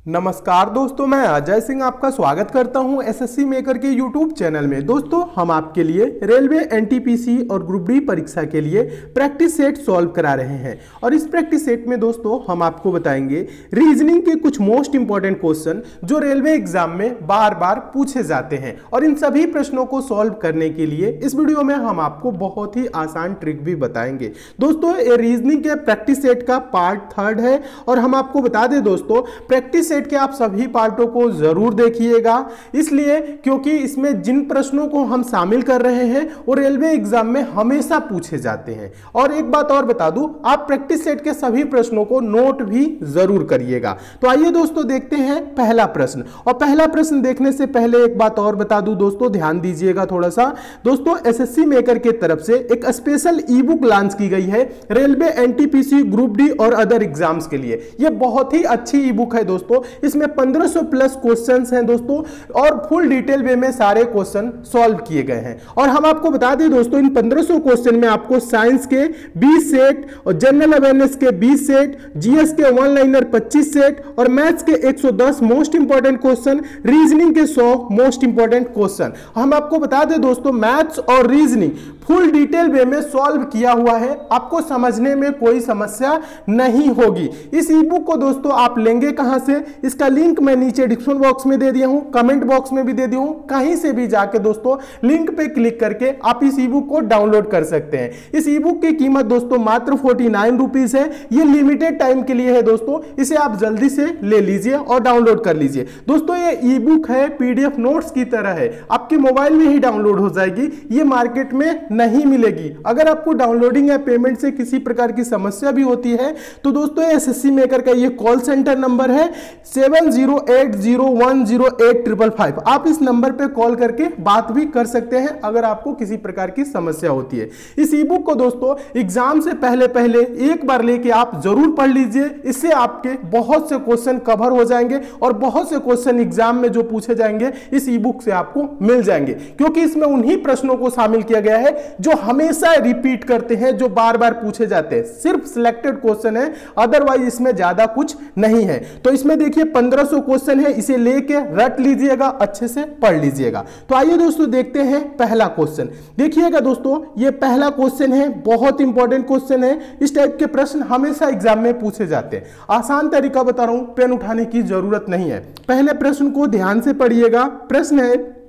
नमस्कार दोस्तों, मैं अजय सिंह आपका स्वागत करता हूं एसएससी मेकर के यूट्यूब चैनल में। दोस्तों, हम आपके लिए रेलवे एनटीपीसी और ग्रुप डी परीक्षा के लिए प्रैक्टिस सेट सॉल्व करा रहे हैं और इस प्रैक्टिस सेट में दोस्तों हम आपको बताएंगे रीजनिंग के कुछ मोस्ट इंपॉर्टेंट क्वेश्चन जो रेलवे एग्जाम में बार बार पूछे जाते हैं। और इन सभी प्रश्नों को सॉल्व करने के लिए इस वीडियो में हम आपको बहुत ही आसान ट्रिक भी बताएंगे। दोस्तों, ये रीजनिंग के प्रैक्टिस सेट का पार्ट 3 है और हम आपको बता दें दोस्तों, प्रैक्टिस सेट के आप सभी पार्टों को जरूर देखिएगा, इसलिए क्योंकि इसमें जिन प्रश्नों को हम शामिल कर रहे हैं वो रेलवे एग्जाम में हमेशा पूछे जाते हैं। और एक बात और बता दूं, आप प्रैक्टिस सेट के सभी प्रश्नों को नोट भी जरूर करिएगा। तो आइए दोस्तों देखते हैं पहला प्रश्न। और पहला प्रश्न देखने से पहले एक बात और बता दूं दोस्तों, ध्यान दीजिएगा थोड़ा सा। दोस्तों, एसएससी मेकर के तरफ से एक स्पेशल ई बुक लॉन्च की गई है रेलवे एनटीपीसी, ग्रुप डी और अदर एग्जाम्स के लिए। यह बहुत ही अच्छी ई बुक है दोस्तों। इसमें 1500 प्लस क्वेश्चंस हैं दोस्तों और फुल डिटेल वे में सारे क्वेश्चन सॉल्व किए गए हैं। और हम आपको बता दें दोस्तों, इन 1500 क्वेश्चन में आपको साइंस के 20 सेट और जनरल अवेयरनेस के 20 सेट, जीएस के वन लाइनर 25 सेट और मैथ्स के 110 मोस्ट इंपॉर्टेंट क्वेश्चन, रीजनिंग के 100 मोस्ट इंपॉर्टेंट क्वेश्चन। हम आपको बता दें दोस्तों, मैथ्स और रीजनिंग फुल डिटेल वे में सॉल्व किया हुआ है, आपको समझने में कोई समस्या नहीं होगी। इस ई बुक को दोस्तों आप लेंगे कहां से, इसका लिंक मैं नीचे डिस्क्रिप्शन बॉक्स में दे दिया हूं, कमेंट बॉक्स में भी दे दिया हूं। कहीं से भी जाके दोस्तों लिंक पे क्लिक करके आप इस ई बुक को डाउनलोड कर सकते हैं। इस ई बुक की कीमत दोस्तों मात्र 49 रुपीज है। ये लिमिटेड टाइम के लिए है दोस्तों, इसे आप जल्दी से ले लीजिए और डाउनलोड कर लीजिए। दोस्तों, ये ई बुक है, पीडीएफ नोट्स की तरह है, आपके मोबाइल में ही डाउनलोड हो जाएगी, ये मार्केट में नहीं मिलेगी। अगर आपको डाउनलोडिंग या पेमेंट से किसी प्रकार की समस्या भी होती है तो दोस्तों एसएससी मेकर का ये कॉल सेंटर नंबर है 7080108555। आप इस नंबर पे कॉल करके बात भी कर सकते हैं अगर आपको किसी प्रकार की समस्या होती है। इस ई बुक को दोस्तों एग्जाम से पहले एक बार लेके आप जरूर पढ़ लीजिए, इससे आपके बहुत से क्वेश्चन कवर हो जाएंगे और बहुत से क्वेश्चन एग्जाम में जो पूछे जाएंगे इस ई बुक से आपको मिल जाएंगे, क्योंकि इसमें उन्हीं प्रश्नों को शामिल किया गया है जो हमेशा रिपीट करते हैं, जो बार बार पूछे जाते हैं। सिर्फ सिलेक्टेड क्वेश्चन है, अदरवाइज इसमें ज्यादा कुछ नहीं है। तो इसमें देखिए 1500 क्वेश्चन है, इसे लेके रट लीजिएगा, अच्छे से पढ़ लीजिएगा। तो आइए दोस्तों देखते हैं पहला क्वेश्चन। देखिएगा दोस्तों, ये पहला क्वेश्चन है, बहुत इंपॉर्टेंट क्वेश्चन है। इस टाइप के प्रश्न हमेशा एग्जाम में पूछे जाते हैं। आसान तरीका बता रहा हूं, पेन उठाने की जरूरत नहीं है। पहले प्रश्न को ध्यान से पढ़िएगा। प्रश्न है,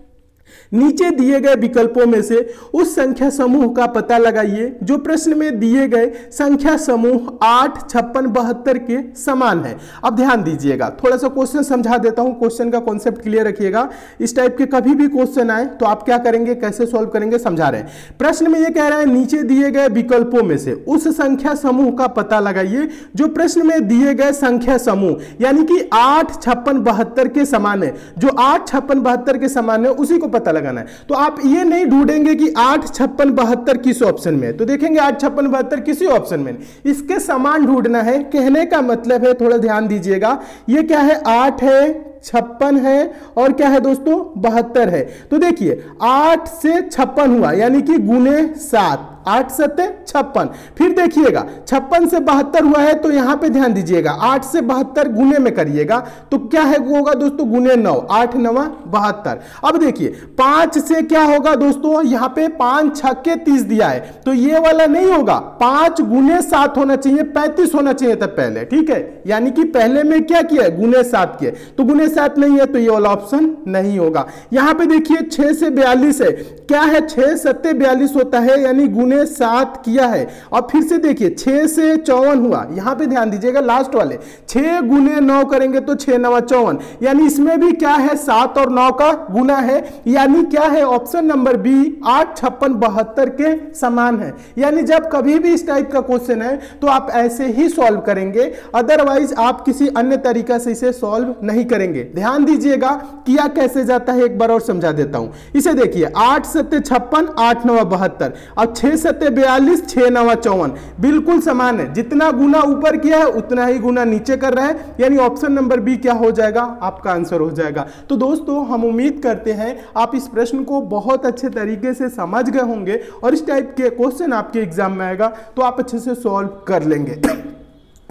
नीचे दिए गए विकल्पों में से उस संख्या समूह का पता लगाइए जो प्रश्न में दिए गए संख्या समूह 8, 56, 72 के समान है। अब ध्यान दीजिएगा, थोड़ा सा क्वेश्चन समझा देता हूं, क्वेश्चन का कॉन्सेप्ट क्लियर रखिएगा। इस टाइप के कभी भी क्वेश्चन आए तो आप क्या करेंगे, कैसे सॉल्व करेंगे, समझा रहे हैं। प्रश्न में यह कह रहा है, नीचे दिए गए विकल्पों में से उस संख्या समूह का पता लगाइए जो प्रश्न में दिए गए संख्या समूह यानी कि 8, 56, 72 के समान है। जो 8, 56, 72 के समान है उसी को पता लगाना है। तो आप ये नहीं ढूंढेंगे कि 8, 56, 72 किस ऑप्शन में, तो देखेंगे 8, 56, 72 किसी ऑप्शन में, इसके समान ढूंढना है। कहने का मतलब है, थोड़ा ध्यान दीजिएगा, ये क्या है, 8 है, 56 है और क्या है दोस्तों, 72 है। तो देखिए 8 से 56 हुआ यानी कि गुने 7, 8 सत्ते 56। फिर देखिएगा 56 से 72 हुआ है, तो यहां पे ध्यान दीजिएगा 8 से 72 गुने में करिएगा तो क्या है, होगा दोस्तों गुने 9, 8 9 72। अब देखिए 5 से क्या होगा दोस्तों, यहां पे 5 छक्के 30 दिया है, तो ये वाला नहीं होगा, 5 गुने 7 होना चाहिए, 35 होना चाहिए तब पहले, ठीक है। यानी कि पहले में क्या किया है, गुने 7 किए, तो गुने 7 नहीं है, तो ये वाला ऑप्शन नहीं होगा। यहां पे देखिए 6 से 42 है, क्या है, 6 सत्ते 42 होता है, यानी गुने 7 किया है। और फिर से देखिए 6 से 54 हुआ, यहां पे ध्यान दीजिएगा लास्ट वाले 6 गुने 9 करेंगे तो 6 9 54, यानी इसमें भी क्या है, 7 और 9 का गुना है, यानी क्या है, ऑप्शन नंबर बी 8, 56, 72 के समान है। यानी जब कभी भी इस टाइप का क्वेश्चन है तो आप ऐसे ही सॉल्व करेंगे, अदरवाइज आप किसी अन्य तरीका से इसे सॉल्व नहीं करेंगे। ध्यान दीजिएगा किया कैसे जाता है, एक बार और समझा देता हूं। इसे देखिए 8 सत्ते 56, 8 9 72, अब 6 सत्ते 42, 6 9 54, बिल्कुल समान है। जितना गुना ऊपर किया है उतना ही गुना नीचे कर रहा है, यानी ऑप्शन नंबर बी क्या हो जाएगा, आपका आंसर हो जाएगा। तो दोस्तों हम उम्मीद करते हैं आप इस प्रश्न को बहुत अच्छे तरीके से समझ गए होंगे और इस टाइप के क्वेश्चन आपके एग्जाम में आएगा तो आप अच्छे से सॉल्व कर लेंगे।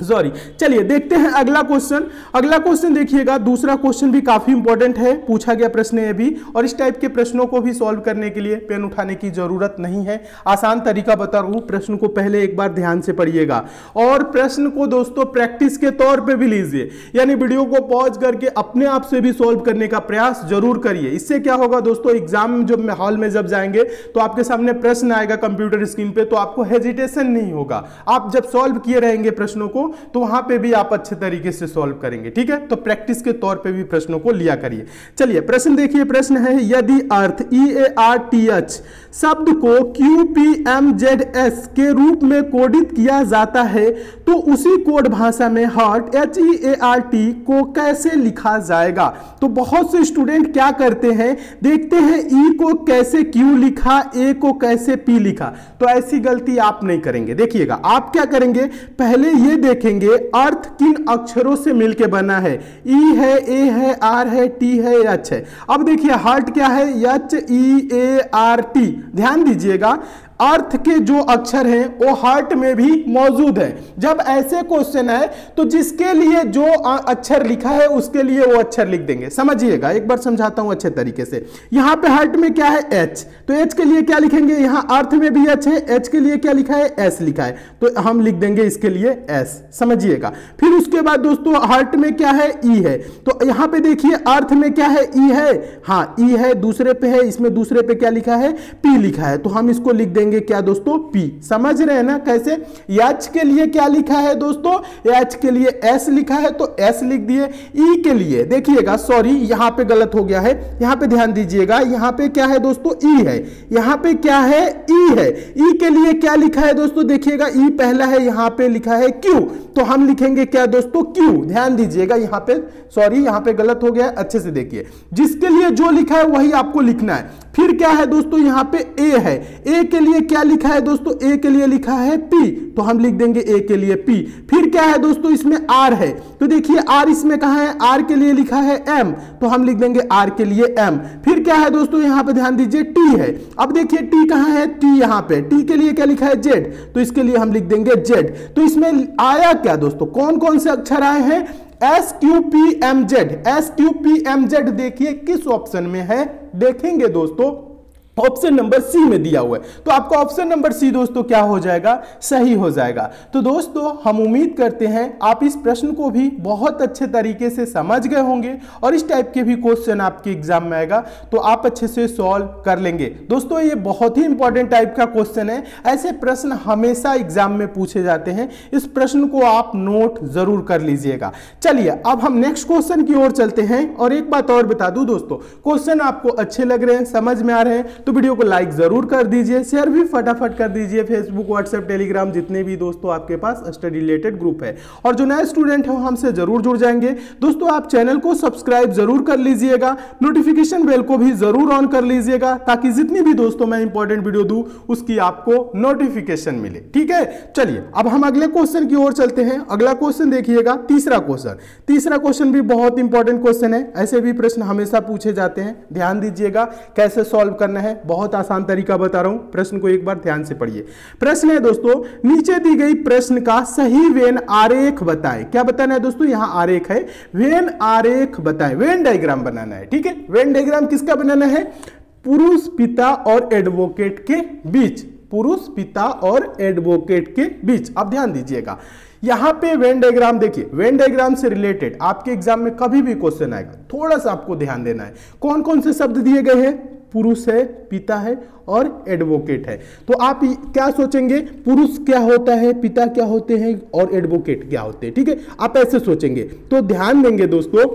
सॉरी। चलिए देखते हैं अगला क्वेश्चन। अगला क्वेश्चन देखिएगा, दूसरा क्वेश्चन भी काफी इंपॉर्टेंट है, पूछा गया प्रश्न है भी, और इस टाइप के प्रश्नों को भी सॉल्व करने के लिए पेन उठाने की जरूरत नहीं है, आसान तरीका बता रहा हूं। प्रश्न को पहले एक बार ध्यान से पढ़िएगा और प्रश्न को दोस्तों प्रैक्टिस के तौर पे भी लीजिए, यानी वीडियो को पॉज करके अपने आप से भी सॉल्व करने का प्रयास जरूर करिए। इससे क्या होगा दोस्तों, एग्जाम जब हॉल में जब जाएंगे तो आपके सामने प्रश्न आएगा कंप्यूटर स्क्रीन पे, तो आपको हेजिटेशन नहीं होगा। आप जब सॉल्व किए रहेंगे प्रश्नों को तो वहां पे भी आप अच्छे तरीके से सॉल्व करेंगे, ठीक है। तो प्रैक्टिस के तौर पे भी प्रश्नों को लिया करिए। चलिए प्रश्न देखिए, प्रश्न है यदि अर्थ EARTH शब्द को QPMZS के रूप में कोडित किया जाता है तो उसी कोड भाषा में हर्ट HEART को कैसे लिखा जाएगा। तो बहुत से स्टूडेंट क्या करते हैं, देखते हैं E को कैसे Q लिखा, A को कैसे P लिखा, तो ऐसी गलती आप नहीं करेंगे। देखिएगा आप क्या करेंगे, पहले ये देखेंगे अर्थ किन अक्षरों से मिलके बना है, E है, A है, R है, T है, H है। अब देखिए हर्ट क्या है, HEART। ध्यान दीजिएगा अर्थ के जो अक्षर हैं वो हर्ट में भी मौजूद है। जब ऐसे क्वेश्चन है तो जिसके लिए जो अक्षर लिखा है उसके लिए वो अक्षर लिख देंगे। समझिएगा, एक बार समझाता हूं अच्छे तरीके से। यहां पे हर्ट में क्या है, H, तो H के लिए क्या लिखेंगे, यहां अर्थ में भी H है, H के लिए क्या लिखा है, S लिखा है, तो हम लिख देंगे इसके लिए S। समझिएगा। फिर उसके बाद दोस्तों हर्ट में क्या है, E है, तो यहां पे देखिए अर्थ में क्या है, E है, हाँ E है, दूसरे पे है, इसमें दूसरे पे क्या लिखा है, P लिखा है, तो हम इसको लिख देंगे क्या दोस्तों, P। समझ रहे हैं ना कैसे। H के लिए क्या लिखा है दोस्तों, H के लिए S लिखा है तो S लिख दिए। E के लिए देखिएगा, सॉरी यहां पे गलत हो गया है, यहां पे ध्यान दीजिएगा, यहां पे क्या है दोस्तों, E है, यहां पे क्या है, E है। E के लिए क्या लिखा है दोस्तों, देखिएगा E पहला है, यहां पे लिखा है Q, तो हम लिखेंगे क्या दोस्तों, Q। ध्यान दीजिएगा यहां पे, सॉरी यहां पे गलत हो गया है, अच्छे से देखिए, जिसके लिए जो लिखा है वही आपको लिखना है। फिर क्या है दोस्तों, यहां पे A है, A के लिए क्या लिखा है दोस्तों, A के लिए लिखा है P, तो हम लिख देंगे A के लिए P। फिर क्या है दोस्तों, इसमें R है, तो देखिए R इसमें कहां है, R के लिए लिखा है M, तो हम लिख देंगे R के लिए M। फिर क्या है दोस्तों, यहां पे ध्यान दीजिए T है, अब देखिए T कहां है, T यहां पे, T के लिए क्या लिखा है Z, तो इसके लिए हम लिख देंगे Z। तो इसमें आया क्या दोस्तों, कौन कौन से अक्षर आए हैं, SQPMZ। SQPMZ देखिए किस ऑप्शन में है, देखेंगे दोस्तों ऑप्शन नंबर सी में दिया हुआ है, तो आपका ऑप्शन नंबर सी दोस्तों क्या हो जाएगा, सही हो जाएगा। तो दोस्तों हम उम्मीद करते हैं आप इस प्रश्न को भी बहुत अच्छे तरीके से समझ गए होंगे और इस टाइप के भी क्वेश्चन आपके एग्जाम में आएगा तो आप अच्छे से सॉल्व कर लेंगे। दोस्तों ये बहुत ही इंपॉर्टेंट टाइप का क्वेश्चन है, ऐसे प्रश्न हमेशा एग्जाम में पूछे जाते हैं, इस प्रश्न को आप नोट जरूर कर लीजिएगा। चलिए अब हम नेक्स्ट क्वेश्चन की ओर चलते हैं, और एक बात और बता दूं दोस्तों, क्वेश्चन आपको अच्छे लग रहे हैं, समझ में आ रहे हैं तो वीडियो को लाइक जरूर कर दीजिए, शेयर भी फटाफट कर दीजिए, फेसबुक, व्हाट्सएप, टेलीग्राम, जितने भी दोस्तों आपके पास स्टडी रिलेटेड ग्रुप है। और जो नए स्टूडेंट है वो हमसे जरूर जुड़ जाएंगे। दोस्तों आप चैनल को सब्सक्राइब जरूर कर लीजिएगा, नोटिफिकेशन बेल को भी जरूर ऑन कर लीजिएगा ताकि जितनी भी दोस्तों मैं इंपॉर्टेंट वीडियो दूं उसकी आपको नोटिफिकेशन मिले, ठीक है। चलिए अब हम अगले क्वेश्चन की ओर चलते हैं। अगला क्वेश्चन देखिएगा, तीसरा क्वेश्चन भी बहुत इंपॉर्टेंट क्वेश्चन है, ऐसे भी प्रश्न हमेशा पूछे जाते हैं। ध्यान दीजिएगा कैसे सॉल्व करना है, बहुत आसान तरीका बता रहा हूं, प्रश्न को एक बार ध्यान से पढ़िए। प्रश्न है दोस्तों, नीचे दी गई प्रश्न का सही वेन आरेख बताएं। क्या बताना है दोस्तों, यहां आरेख है, वेन आरेख बताएं, वेन डायग्राम बनाना है, ठीक है। वेन डायग्राम किसका बनाना है, पुरुष पिता और एडवोकेट के बीच, पुरुष पिता और एडवोकेट के बीच। अब ध्यान दीजिएगा यहां पे वेन डायग्राम, देखिए वेन डायग्राम से रिलेटेड आपके एग्जाम में कभी भी क्वेश्चन आएगा, थोड़ा सा आपको ध्यान देना है। कौन कौन से शब्द दिए गए हैं, पुरुष है, पिता है और एडवोकेट है। तो आप क्या सोचेंगे, पुरुष क्या होता है, पिता क्या होते हैं और एडवोकेट क्या होते हैं, ठीक है, आप ऐसे सोचेंगे। तो ध्यान देंगे दोस्तों,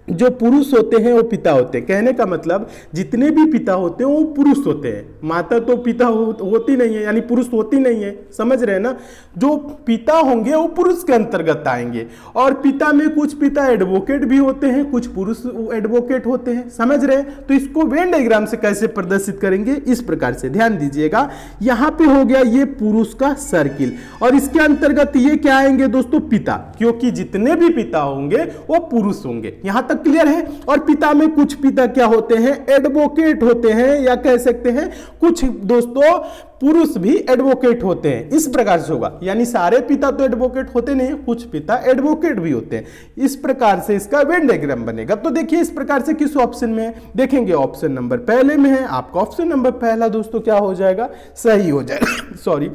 जो पुरुष होते हैं वो पिता होते हैं, कहने का मतलब जितने भी पिता होते हैं वो पुरुष होते हैं, माता तो पिता होती नहीं है, यानी पुरुष होती नहीं है, समझ रहे हैं ना। जो पिता होंगे वो पुरुष के अंतर्गत आएंगे, और पिता में कुछ पिता एडवोकेट भी होते हैं, कुछ पुरुष एडवोकेट होते हैं, समझ रहे हैं। तो इसको वेन डायग्राम से कैसे प्रदर्शित करेंगे, इस प्रकार से। ध्यान दीजिएगा यहां पे हो गया ये पुरुष का सर्किल, और इसके अंतर्गत ये क्या आएंगे दोस्तों, पिता, क्योंकि जितने भी पिता होंगे वो पुरुष होंगे। यहां यहां तक क्लियर है। और पिता में कुछ पिता क्या होते हैं, एडवोकेट होते हैं, या कह सकते हैं कुछ दोस्तों पुरुष भी एडवोकेट होते हैं। इस प्रकार से होगा, यानी सारे पिता तो एडवोकेट होते नहीं, कुछ पिता एडवोकेट भी होते हैं। इस प्रकार से इसका वेन डायग्राम बनेगा। तो देखिए इस प्रकार से किस ऑप्शन में देखेंगे, ऑप्शन नंबर पहले में है। आपका ऑप्शन नंबर पहला दोस्तों क्या हो जाएगा, सही हो जाएगा। सॉरी,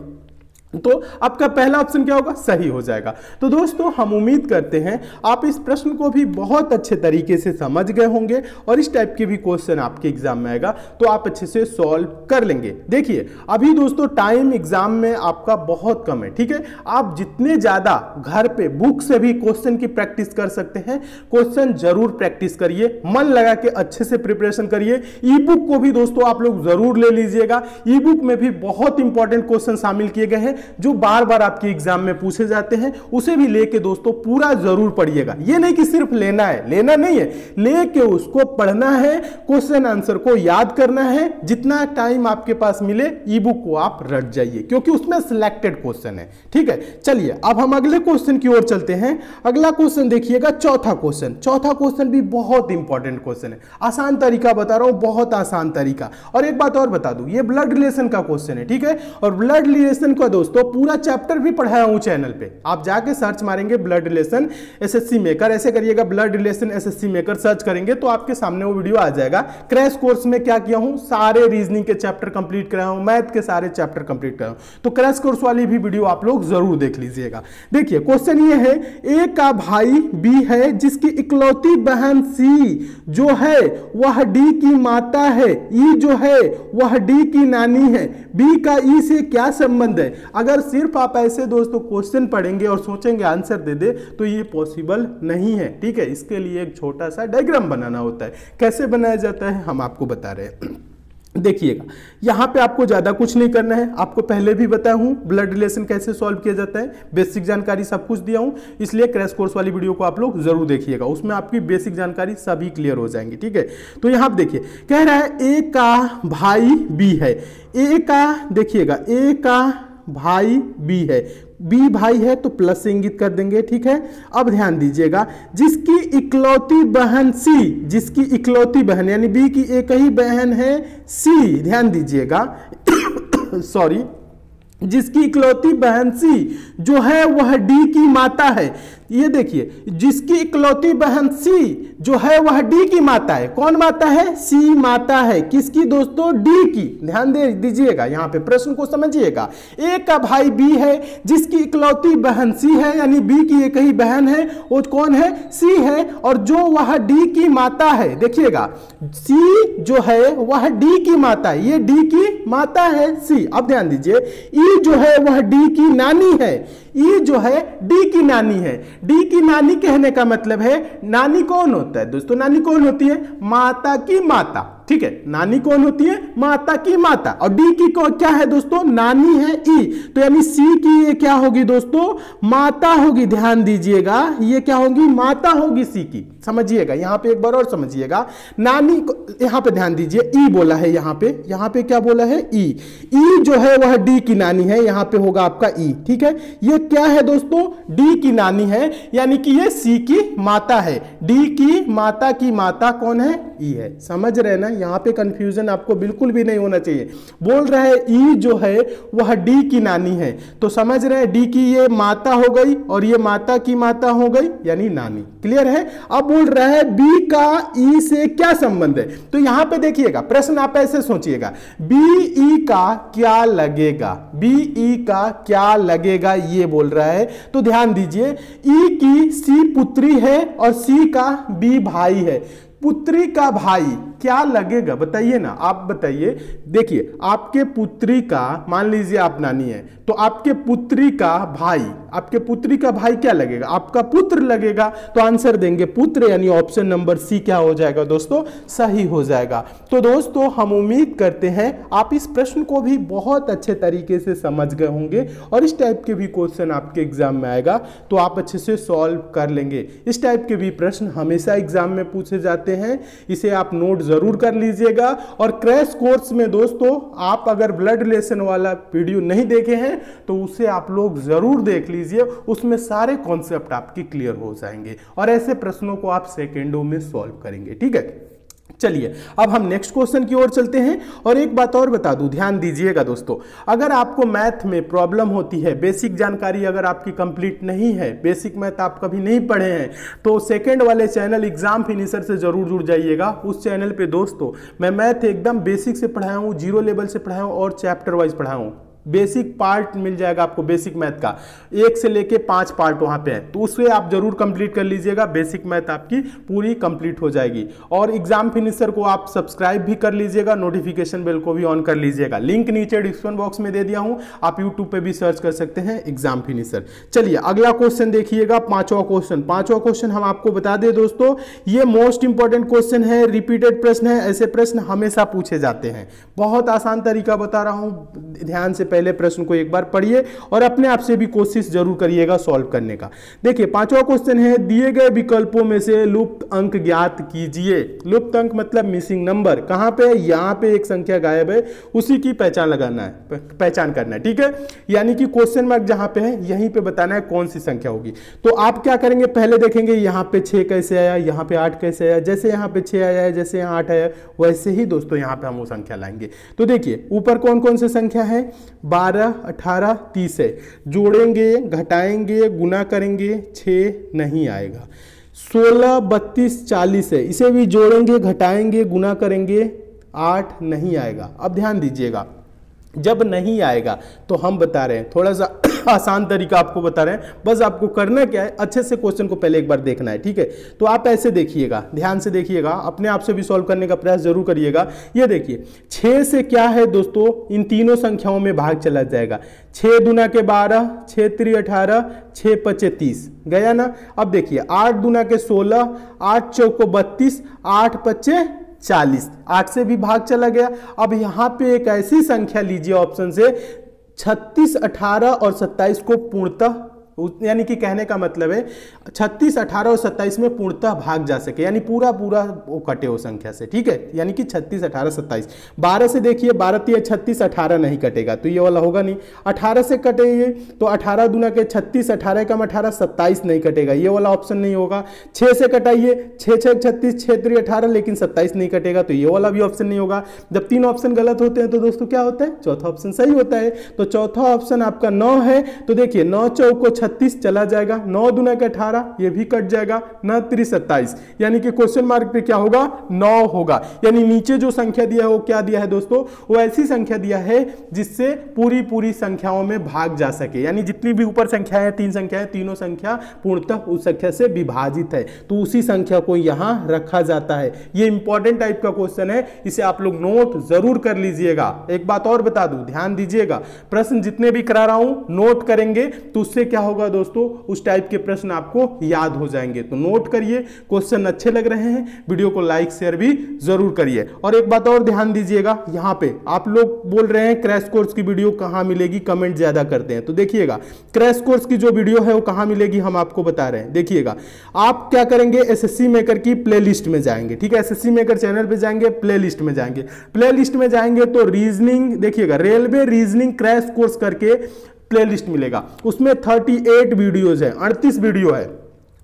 तो आपका पहला ऑप्शन क्या होगा, सही हो जाएगा। तो दोस्तों हम उम्मीद करते हैं आप इस प्रश्न को भी बहुत अच्छे तरीके से समझ गए होंगे और इस टाइप के भी क्वेश्चन आपके एग्जाम में आएगा तो आप अच्छे से सॉल्व कर लेंगे। देखिए अभी दोस्तों टाइम एग्जाम में आपका बहुत कम है, ठीक है। आप जितने ज्यादा घर पे बुक से भी क्वेश्चन की प्रैक्टिस कर सकते हैं, क्वेश्चन जरूर प्रैक्टिस करिए, मन लगा के अच्छे से प्रिपरेशन करिए। ई बुक को भी दोस्तों आप लोग जरूर ले लीजिएगा। ई बुक में भी बहुत इंपॉर्टेंट क्वेश्चन शामिल किए गए हैं जो बार बार आपके एग्जाम में पूछे जाते हैं, उसे भी लेके दोस्तों पूरा जरूर पढ़िएगा। ये नहीं कि सिर्फ लेना है, लेना नहीं है, लेके उसको पढ़ना है, क्वेश्चन आंसर को याद करना है। जितना टाइम आपके पास मिले ई बुक को आप रट जाइए क्योंकि उसमें सिलेक्टेड क्वेश्चन है, ठीक है। चलिए अब हम अगले क्वेश्चन की ओर चलते हैं। अगला क्वेश्चन देखिएगा, चौथा क्वेश्चन। चौथा क्वेश्चन भी बहुत इंपॉर्टेंट क्वेश्चन है, आसान तरीका बता रहा हूं, बहुत आसान तरीका। और एक बात और बता दूं, ये ब्लड रिलेशन का क्वेश्चन है, ठीक है। और ब्लड रिलेशन का दोस्तों पूरा चैप्टर भी पढ़ाया हूं चैनल पे, आप जाके सर्च मारेंगे ब्लड रिलेशन एसएससी मेकर, ऐसे करिएगा blood relation SSC maker search करेंगे तो आपके सामने वो वीडियो आ जाएगा। क्रैश कोर्स में क्या किया हूं, सारे रीजनिंग के चैप्टर कंप्लीट कराया हूं, मैथ के सारे चैप्टर कंप्लीट कराया हूं, तो क्रैश कोर्स वाली भी वीडियो आप लोग जरूर देख लीजिएगा। देखिए क्वेश्चन ये है, ए का भाई बी है जिसकी इकलौती बहन सी जो है वह डी की माता है, ई जो है वह डी की नानी है, बी का ई से क्या संबंध है। अगर सिर्फ आप ऐसे दोस्तों क्वेश्चन पढ़ेंगे और सोचेंगे आंसर दे दे तो ये पॉसिबल नहीं है, ठीक है। इसके लिए एक छोटा सा डायग्राम बनाना होता है। कैसे बनाया जाता है हम आपको बता रहे हैं। देखिएगा यहां पे आपको ज्यादा कुछ नहीं करना है, आपको पहले भी बताया हूं ब्लड रिलेशन कैसे सॉल्व किया जाता है, बेसिक जानकारी सब कुछ दिया हूं, इसलिए क्रैश कोर्स वाली वीडियो को आप लोग जरूर देखिएगा, उसमें आपकी बेसिक जानकारी सभी क्लियर हो जाएंगी, ठीक है। तो यहां आप देखिए कह रहा है ए का भाई बी है, ए का देखिएगा ए का भाई बी है, बी भाई है तो प्लस से इंगित कर देंगे, ठीक है। अब ध्यान दीजिएगा, जिसकी इकलौती बहन सी, जिसकी इकलौती बहन यानी बी की एक ही बहन है सी, ध्यान दीजिएगा सॉरी, जिसकी इकलौती बहन सी जो है वह डी की माता है। ये देखिए जिसकी इकलौती बहन सी जो है वह डी की माता है। कौन माता है, सी माता है, किसकी दोस्तों, डी की। ध्यान दे दीजिएगा यहां पे प्रश्न को समझिएगा। ए का भाई बी है जिसकी इकलौती बहन सी है, यानी बी की एक ही बहन है, वो कौन है, सी है, और जो वह डी की माता है। देखिएगा सी जो है वह डी की माता है, ये डी की माता है सी। अब ध्यान दीजिए ई जो है वह डी की नानी है, ई जो है डी की नानी है। डी की नानी कहने का मतलब है नानी कौन होता है दोस्तों, नानी कौन होती है, माता की माता, ठीक है। नानी कौन होती है, माता की माता, और डी की क्या है दोस्तों, नानी है ई, तो यानी सी की ये क्या होगी दोस्तों, माता होगी। ध्यान दीजिएगा ये क्या होगी, माता होगी सी की। समझिएगा यहां पे एक बार और समझिएगा, नानी को यहां पे ध्यान दीजिए, ई बोला है यहां पे क्या बोला है, ई, ई जो है वह डी की नानी है, यहां पे होगा आपका ई, ठीक है। ये क्या है दोस्तों, डी की नानी है, यानी कि ये सी की माता है। डी की माता कौन है, ई है। समझ रहे ना, यहां पे कंफ्यूजन आपको बिल्कुल भी नहीं होना चाहिए। बोल रहा है ई जो है वह डी की नानी है, तो समझ रहे हैं डी की ये माता हो गई और ये माता की माता हो गई यानी नानी। क्लियर है। अब बोल रहा है बी का ई से क्या संबंध है, तो यहां पे देखिएगा प्रश्न आप ऐसे सोचिएगा, बी ई का क्या लगेगा, बी ई का क्या लगेगा ये बोल रहा है। तो ध्यान दीजिए ई की सी पुत्री है और सी का बी भाई है। पुत्री का भाई क्या लगेगा बताइए ना, आप बताइए। देखिए आपके पुत्री का, मान लीजिए आप नानी है, तो आपके पुत्री का भाई, आपके पुत्री का भाई क्या लगेगा, आपका पुत्र लगेगा, तो आंसर देंगे पुत्र, यानी ऑप्शन नंबर सी क्या हो जाएगा दोस्तों, सही हो जाएगा। तो दोस्तों हम उम्मीद करते हैं आप इस प्रश्न को भी बहुत अच्छे तरीके से समझ गए होंगे और इस टाइप के भी क्वेश्चन आपके एग्जाम में आएगा तो आप अच्छे से सॉल्व कर लेंगे। इस टाइप के भी प्रश्न हमेशा एग्जाम में पूछे जाते हैं, इसे आप नोट जरूर कर लीजिएगा। और क्रैश कोर्स में दोस्तों आप अगर ब्लड रिलेशन वाला वीडियो नहीं देखे हैं तो उसे आप लोग जरूर देख लीजिए, उसमें सारे कॉन्सेप्ट आपके क्लियर हो जाएंगे और ऐसे प्रश्नों को आप सेकेंडों में सॉल्व करेंगे। ठीक है, चलिए अब हम नेक्स्ट क्वेश्चन की ओर चलते हैं। और एक बात और बता दूं, ध्यान दीजिएगा दोस्तों, अगर आपको मैथ में प्रॉब्लम होती है, बेसिक जानकारी अगर आपकी कंप्लीट नहीं है, बेसिक मैथ आप कभी नहीं पढ़े हैं, तो सेकंड वाले चैनल एग्जाम फिनिशर से जरूर जुड़ जाइएगा। उस चैनल पे दोस्तों मैं मैथ एकदम बेसिक से पढ़ाया हूँ, जीरो लेवल से पढ़ाया हूँ और चैप्टर वाइज पढ़ाया हूँ। बेसिक पार्ट मिल जाएगा आपको, बेसिक मैथ का 1 से लेके 5 पार्ट वहां पे है, तो उससे आप जरूर कंप्लीट कर लीजिएगा। बेसिक मैथ आपकी पूरी कंप्लीट हो जाएगी। और एग्जाम फिनिशर को आप सब्सक्राइब भी कर लीजिएगा, नोटिफिकेशन बेल को भी ऑन कर लीजिएगा। लिंक नीचे डिस्क्रिप्शन बॉक्स में दे दिया हूं, आप यूट्यूब पे भी सर्च कर सकते हैं एग्जाम फिनिशर। चलिए अगला क्वेश्चन देखिएगा, पांचवा क्वेश्चन हम आपको बता दें दोस्तों, ये मोस्ट इंपॉर्टेंट क्वेश्चन है, रिपीटेड प्रश्न है, ऐसे प्रश्न हमेशा पूछे जाते हैं। बहुत आसान तरीका बता रहा हूं, ध्यान से पहले प्रश्न को एक बार पढ़िए और अपने आप से भी कोशिश जरूर करिएगा सॉल्व करने का। देखिए पांचवा क्वेश्चन है, दिए गए विकल्पों में से लुप्त अंक ज्ञात कीजिए। लुप्त अंक मतलब मिसिंग नंबर, कहां पे? यहां पे एक संख्या गायब है, उसी की पहचान करना है। ठीक है, यानी कि क्वेश्चन मार्क जहां पे है यहीं पे बताना है कौन सी संख्या होगी। तो आप क्या करेंगे, पहले देखेंगे यहां पे 6 कैसे आया, यहां पे 8 कैसे आया। जैसे यहां पे 6 आया है, जैसे यहां 8 आया, वैसे ही दोस्तों यहां पे हम वो संख्या लाएंगे। तो देखिए ऊपर कौन कौन से संख्या है, 12, 18, 30 है। जोड़ेंगे, घटाएंगे, गुना करेंगे, 6 नहीं आएगा। 16, 32, 40 है, इसे भी जोड़ेंगे, घटाएंगे, गुना करेंगे, 8 नहीं आएगा। अब ध्यान दीजिएगा, जब नहीं आएगा तो हम बता रहे हैं, थोड़ा सा आसान तरीका आपको बता रहे हैं, बस आपको करना क्या है, अच्छे से क्वेश्चन को पहले एक बार देखना है। ठीक है, तो आप ऐसे देखिएगा, ध्यान से देखिएगा, अपने आप से भी सॉल्व करने का प्रयास जरूर करिएगा। ये देखिए 6 से क्या है दोस्तों, इन तीनों संख्याओं में भाग चला जाएगा। 6 दूना के 12, 6 3 18, 6 5 30 गया ना। अब देखिए 8 दूना के 16, 8 चौको 32, 8 5 40, 8 से भी भाग चला गया। अब यहां पे एक ऐसी संख्या लीजिए ऑप्शन से, 36, 18 और 27 को पूर्णतः, यानी कि कहने का मतलब है 36, 18 और 27 में पूर्णतः भाग जा सके, यानी पूरा वो कटे हो संख्या से। ठीक है, यानी कि 36, 18, 27। 12 से देखिए, 12 3 36, 18 नहीं कटेगा, तो ये वाला होगा नहीं। 18 से कटेंगे तो 18 दूना के 36, 18 कम 18, 27 नहीं कटेगा, ये वाला ऑप्शन नहीं होगा। 6 से कटाइए, 6 6 36, 6 3 18, लेकिन 27 नहीं कटेगा, तो ये वाला भी ऑप्शन नहीं होगा। जब 3 ऑप्शन गलत होते हैं तो दोस्तों क्या होता है, चौथा ऑप्शन सही होता है। तो चौथा ऑप्शन आपका 9 है। तो देखिए 9 चौको 36 चला जाएगा, 9 दूना के 18, ये भी कट जाएगा, 9 3 27, यानी कि क्वेश्चन मार्क पे क्या होगा, 9 होगा। यानी नीचे जो संख्या दिया है वो क्या दिया है दोस्तों, वो ऐसी संख्या दिया है जिससे पूरी संख्याओं में भाग जा सके, यानी जितनी भी ऊपर संख्या है, 3 संख्या है, तीनों संख्या पूर्णतः उस संख्या से विभाजित है, तो उसी संख्या को यहां रखा जाता है। ये इंपॉर्टेंट टाइप का क्वेश्चन है, इसे आप लोग नोट जरूर कर लीजिएगा। एक बात और बता दूं, ध्यान दीजिएगा, प्रश्न जितने भी करा रहा हूं नोट करेंगे तो उससे क्या होगा दोस्तों, उस टाइप के प्रश्न आपको याद हो जाएंगे। तो नोट करिए, क्वेश्चन अच्छे लग रहे हैं, वीडियो को लाइक शेयर भी जरूर करिए। और एक बात और ध्यान दीजिएगा, यहां पे आप लोग बोल रहे हैं क्रैश कोर्स की वीडियो कहां मिलेगी, कमेंट ज्यादा करते हैं, तो देखिएगा क्रैश कोर्स की जो वीडियो है वो कहां मिलेगी, हम आपको बता रहे हैं। देखिएगा आप क्या करेंगे, एसएससी मेकर की प्लेलिस्ट में जाएंगे। ठीक है, एसएससी मेकर चैनल पे जाएंगे, प्लेलिस्ट में जाएंगे। प्लेलिस्ट में जाएंगे तो रीजनिंग, देखिएगा रेलवे रीजनिंग क्रैश कोर्स करके प्लेलिस्ट मिलेगा, उसमें 38 वीडियोज है, 38 वीडियो है।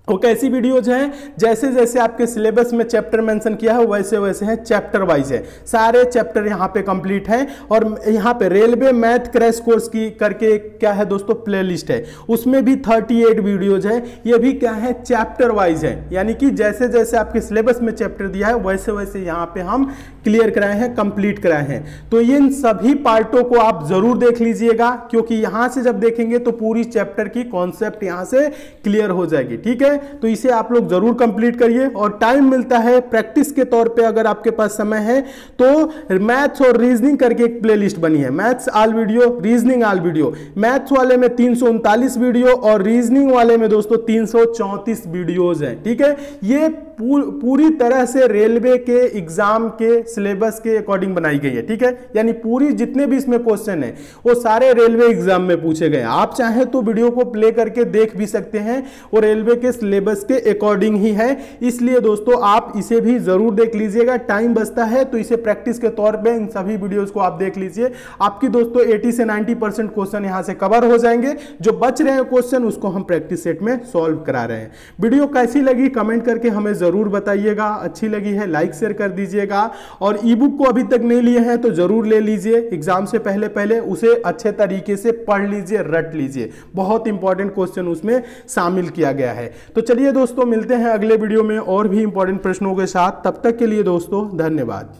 वो कैसी वीडियोज हैं, जैसे जैसे आपके सिलेबस में चैप्टर मेंशन किया है वैसे वैसे हैं, चैप्टर वाइज है, सारे चैप्टर यहाँ पे कंप्लीट हैं। और यहाँ पे रेलवे मैथ क्रैश कोर्स की करके क्या है दोस्तों, प्लेलिस्ट है, उसमें भी 38 वीडियोज है। ये भी क्या है, चैप्टर वाइज है, यानी कि जैसे जैसे आपके सिलेबस में चैप्टर दिया है वैसे वैसे यहाँ पे हम क्लियर कराए हैं, कंप्लीट कराए हैं। तो इन सभी पार्टों को आप जरूर देख लीजिएगा, क्योंकि यहां से जब देखेंगे तो पूरी चैप्टर की कॉन्सेप्ट यहां से क्लियर हो जाएगी। ठीक है, तो इसे आप लोग जरूर कंप्लीट करिए। और टाइम मिलता है प्रैक्टिस के तौर पे, अगर आपके पास समय है तो मैथ्स और रीजनिंग करके एक प्लेलिस्ट बनी है, maths all video, reasoning all video. Maths वाले में 339 वीडियो और रीजनिंग वाले में दोस्तों 334 वीडियोज हैं। ठीक है, ये पूरी तरह से रेलवे के एग्जाम के सिलेबस के अकॉर्डिंग बनाई गई है, ठीक है। यानी पूरी जितने भी इसमें क्वेश्चन है वो सारे रेलवे एग्जाम में पूछे गए। आप चाहे तो वीडियो को प्ले करके देख भी सकते हैं, और रेलवे के सिलेबस के अकॉर्डिंग ही है, इसलिए दोस्तों आप इसे भी जरूर देख लीजिएगा। टाइम बचता है तो इसे प्रैक्टिस के तौर पे इन सभी वीडियोस को आप देख लीजिए। आपकी दोस्तों 80 से 90% क्वेश्चन यहां से कवर हो जाएंगे। जो बच रहे हैं क्वेश्चन उसको हम प्रैक्टिस सेट में सॉल्व करा रहे हैं। वीडियो कैसी लगी कमेंट करके हमें जरूर बताइएगा। अच्छी लगी है लाइक शेयर कर दीजिएगा, और ई बुक को अभी तक नहीं लिए हैं तो जरूर ले लीजिए। एग्जाम से पहले पहले उसे अच्छे तरीके से पढ़ लीजिए, रट लीजिए, बहुत इंपॉर्टेंट क्वेश्चन उसमें शामिल किया गया है। तो चलिए दोस्तों मिलते हैं अगले वीडियो में और भी इंपॉर्टेंट प्रश्नों के साथ। तब तक के लिए दोस्तों धन्यवाद।